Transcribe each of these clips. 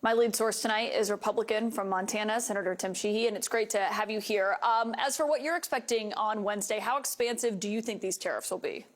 My lead source tonight is Republican from Montana, Senator Tim Sheehy, and it's great to have you here. As for what you're expecting on Wednesday, how expansive do you think these tariffs will be?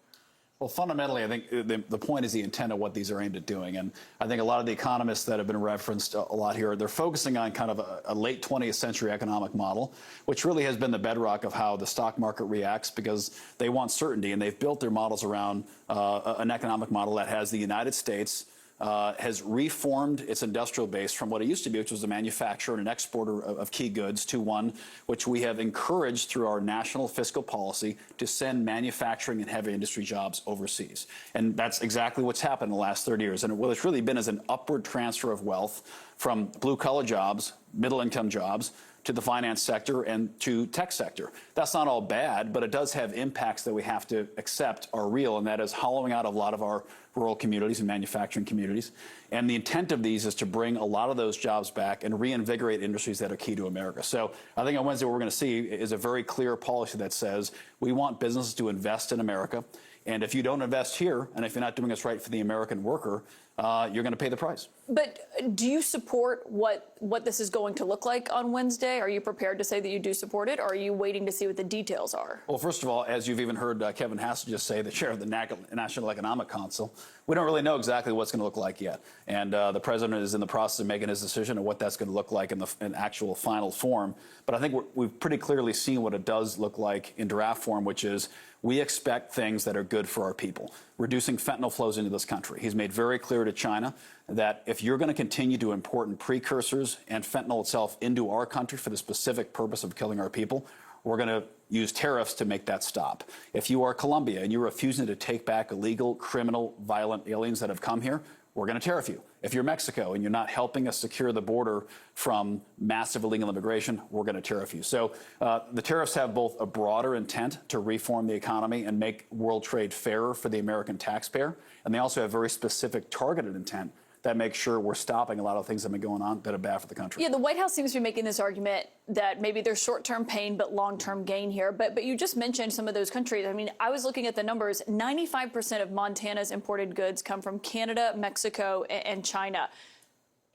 Well, fundamentally, I think the point is the intent of what these are aimed at doing. And I think a lot of the economists that have been referenced a lot here, they're focusing on kind of a late 20th century economic model, which really has been the bedrock of how the stock market reacts because they want certainty. And they've built their models around an economic model that has the United States has reformed its industrial base from what it used to be, which was a manufacturer and an exporter of key goods, to one which we have encouraged through our national fiscal policy to send manufacturing and heavy industry jobs overseas. And that's exactly what's happened in the last 30 years. And what it's really been is an upward transfer of wealth from blue-collar jobs, middle-income jobs, to the finance sector and to tech sector. That's not all bad, but it does have impacts that we have to accept are real, and that is hollowing out a lot of our rural communities and manufacturing communities. And the intent of these is to bring a lot of those jobs back and reinvigorate industries that are key to America. So I think on Wednesday what we're going to see is a very clear policy that says we want businesses to invest in America. And if you don't invest here, and if you're not doing what's right for the American worker, you're going to pay the price. But do you support what this is going to look like on Wednesday? Are you prepared to say that you do support it, or are you waiting to see what the details are? Well, first of all, as you've even heard Kevin Hassel just say, the chair of the National Economic Council, we don't really know exactly what's going to look like yet. And the president is in the process of making his decision of what that's going to look like in actual final form. But I think we've pretty clearly seen what it does look like in draft form, which is we expect things that are good for our people, reducing fentanyl flows into this country. He's made very clear to China that if you're going to continue to import precursors and fentanyl itself into our country for the specific purpose of killing our people, we're going to use tariffs to make that stop. If you are Colombia and you're refusing to take back illegal, criminal, violent aliens that have come here, we're going to tariff you. If you're Mexico and you're not helping us secure the border from massive illegal immigration, we're going to tariff you. So the tariffs have both a broader intent to reform the economy and make world trade fairer for the American taxpayer, and they also have very specific targeted intent that makes sure we're stopping a lot of things that have been going on that are bad for the country. Yeah, the White House seems to be making this argument that maybe there's short-term pain but long-term gain here. But you just mentioned some of those countries. I mean, I was looking at the numbers. 95% of Montana's imported goods come from Canada, Mexico, and China.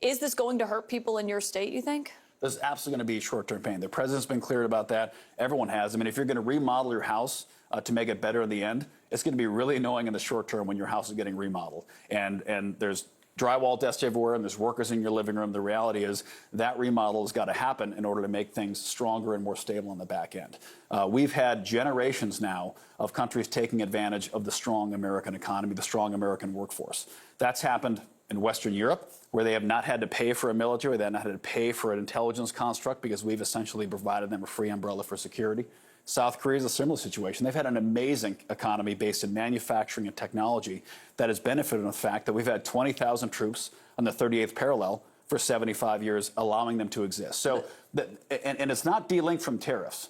Is this going to hurt people in your state, you think? There's absolutely going to be short-term pain. The president's been clear about that. Everyone has. I mean, if you're going to remodel your house to make it better in the end, it's going to be really annoying in the short term when your house is getting remodeled. And there's drywall dust everywhere, and there's workers in your living room. The reality is that remodel has got to happen in order to make things stronger and more stable on the back end. We've had generations now of countries taking advantage of the strong American economy, the strong American workforce. That's happened in Western Europe, where they have not had to pay for a military, they have not had to pay for an intelligence construct because we've essentially provided them a free umbrella for security. South Korea is a similar situation. They've had an amazing economy based in manufacturing and technology that has benefited from the fact that we've had 20,000 troops on the 38th parallel for 75 years, allowing them to exist. So, and it's not delinked from tariffs.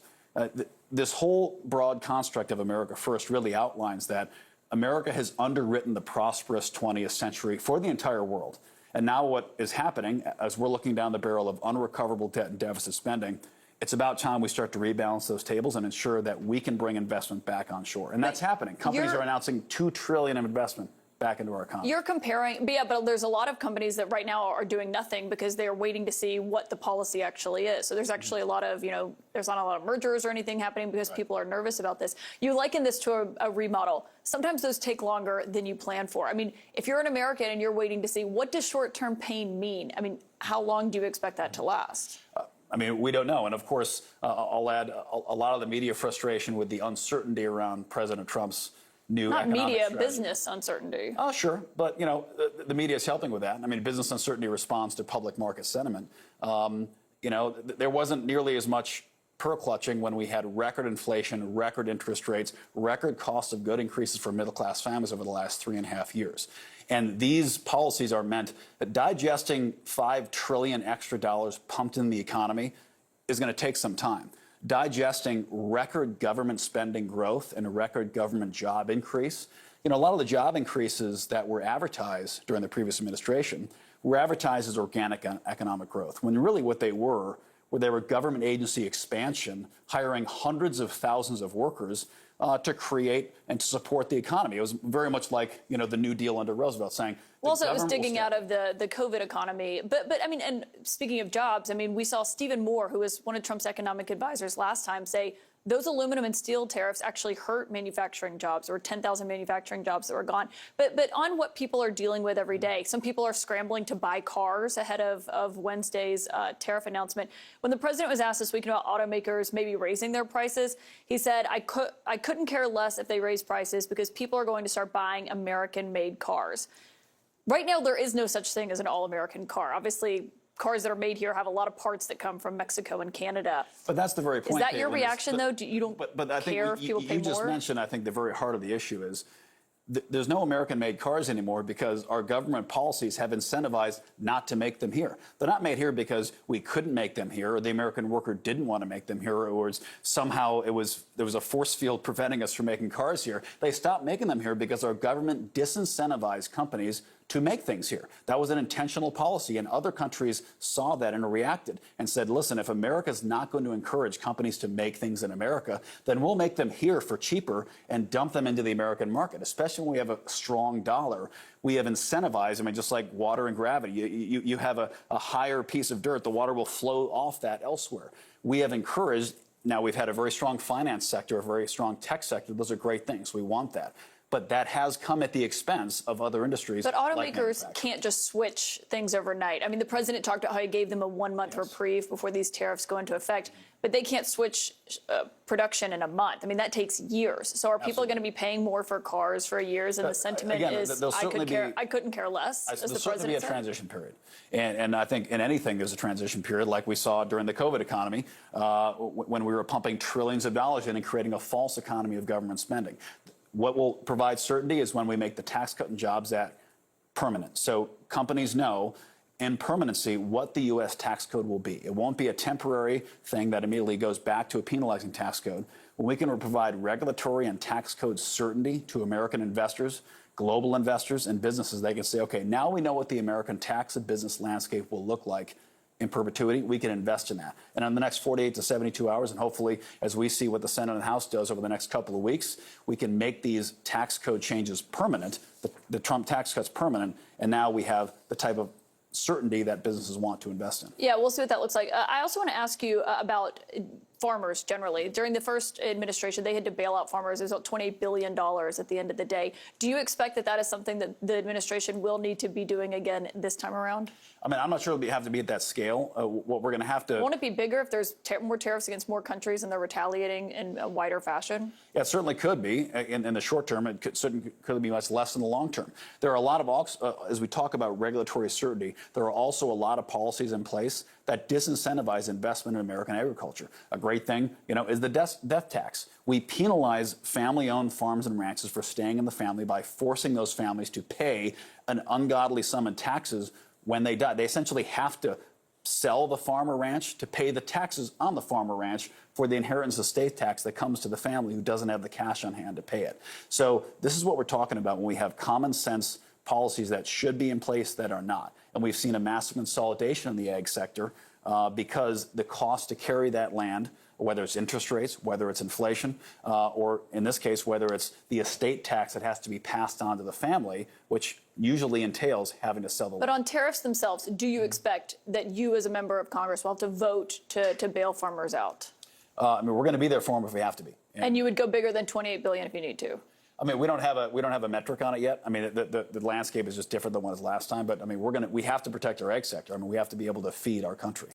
This whole broad construct of America First really outlines that America has underwritten the prosperous 20th century for the entire world. And now what is happening, as we're looking down the barrel of unrecoverable debt and deficit spending, it's about time we start to rebalance those tables and ensure that we can bring investment back on shore. And that's happening. Companies are announcing $2 trillion of investment back into our economy. You're comparing, but there's a lot of companies that right now are doing nothing because they're waiting to see what the policy actually is. So there's actually a lot of, there's not a lot of mergers or anything happening because people are nervous about this. You liken this to a remodel. Sometimes those take longer than you plan for. I mean, if you're an American and you're waiting to see what does short-term pain mean? I mean, how long do you expect that to last? I mean, we don't know. And of course, I'll add a lot of the media frustration with the uncertainty around President Trump's new economic media, strategy. Business uncertainty. Oh, sure. But, the media is helping with that. I mean, business uncertainty responds to public market sentiment. There wasn't nearly as much pearl clutching when we had record inflation, record interest rates, record cost of good increases for middle-class families over the last 3.5 years. And these policies are meant that digesting $5 trillion extra dollars pumped in the economy is going to take some time. Digesting record government spending growth and a record government job increase. A lot of the job increases that were advertised during the previous administration were advertised as organic economic growth, when really what they were where they were government agency expansion, hiring hundreds of thousands of workers to create and to support the economy. It was very much like, the New Deal under Roosevelt, saying. Well, also, it was digging out of the COVID economy. But I mean, and speaking of jobs, I mean, we saw Stephen Moore, who was one of Trump's economic advisors last time, say those aluminum and steel tariffs actually hurt manufacturing jobs. There were 10,000 manufacturing jobs that were gone. But on what people are dealing with every day, some people are scrambling to buy cars ahead of Wednesday's tariff announcement. When the president was asked this week about automakers maybe raising their prices, he said, I couldn't care less if they raise prices because people are going to start buying American-made cars. Right now, there is no such thing as an all-American car. Obviously, cars that are made here have a lot of parts that come from Mexico and Canada. But that's the very point. Is that your reaction, though? You don't care if people pay more? You just mentioned, I think, the very heart of the issue is there's no American-made cars anymore because our government policies have incentivized not to make them here. They're not made here because we couldn't make them here, or the American worker didn't want to make them here, or somehow there was a force field preventing us from making cars here. They stopped making them here because our government disincentivized companies to make things here. That was an intentional policy, and other countries saw that and reacted and said, listen, if America's not going to encourage companies to make things in America, then we'll make them here for cheaper and dump them into the American market, especially when we have a strong dollar. We have incentivized, I mean, just like water and gravity. You have a higher piece of dirt, the water will flow off that elsewhere. We have encouraged, now we've had a very strong finance sector, a very strong tech sector. Those are great things. We want that. But that has come at the expense of other industries. But automakers can't just switch things overnight. I mean, the president talked about how he gave them a 1-month reprieve before these tariffs go into effect. But they can't switch production in a month. I mean, that takes years. So are people going to be paying more for cars for years? And the sentiment is, I couldn't care less, as the president said? There'll certainly be a transition period. And I think in anything there's a transition period, like we saw during the COVID economy, when we were pumping trillions of dollars in and creating a false economy of government spending. What will provide certainty is when we make the Tax Cut and Jobs Act permanent. So companies know in permanency what the U.S. tax code will be. It won't be a temporary thing that immediately goes back to a penalizing tax code. When we can provide regulatory and tax code certainty to American investors, global investors, and businesses, they can say, okay, now we know what the American tax and business landscape will look like in perpetuity. We can invest in that. And in the next 48 to 72 hours, and hopefully as we see what the Senate and House does over the next couple of weeks, we can make these tax code changes permanent, the Trump tax cuts permanent, and now we have the type of certainty that businesses want to invest in. Yeah, we'll see what that looks like. I also want to ask you about farmers generally. During the first administration, they had to bail out farmers. It was about $28 billion at the end of the day. Do you expect that is something that the administration will need to be doing again this time around? I mean, I'm not sure it'll have to be at that scale. What we're going to have to... Won't it be bigger if there's more tariffs against more countries and they're retaliating in a wider fashion? Yeah, it certainly could be. In the short term, it could be much less in the long term. There are a lot of, as we talk about regulatory certainty, there are also a lot of policies in place that disincentivize investment in American agriculture. A great thing, is the death tax. We penalize family-owned farms and ranches for staying in the family by forcing those families to pay an ungodly sum in taxes when they die. They essentially have to sell the farm or ranch to pay the taxes on the farm or ranch for the inheritance estate tax that comes to the family who doesn't have the cash on hand to pay it. So this is what we're talking about when we have common sense policies that should be in place that are not. And we've seen a massive consolidation in the ag sector because the cost to carry that land, whether it's interest rates, whether it's inflation, or in this case, whether it's the estate tax that has to be passed on to the family, which usually entails having to sell the land. But on tariffs themselves, do you expect that you as a member of Congress will have to vote to bail farmers out? I mean, we're going to be there for them if we have to be. And you would go bigger than $28 billion if you need to? I mean, we don't have a metric on it yet. I mean, the landscape is just different than what it was last time. But I mean, we have to protect our ag sector. I mean, we have to be able to feed our country.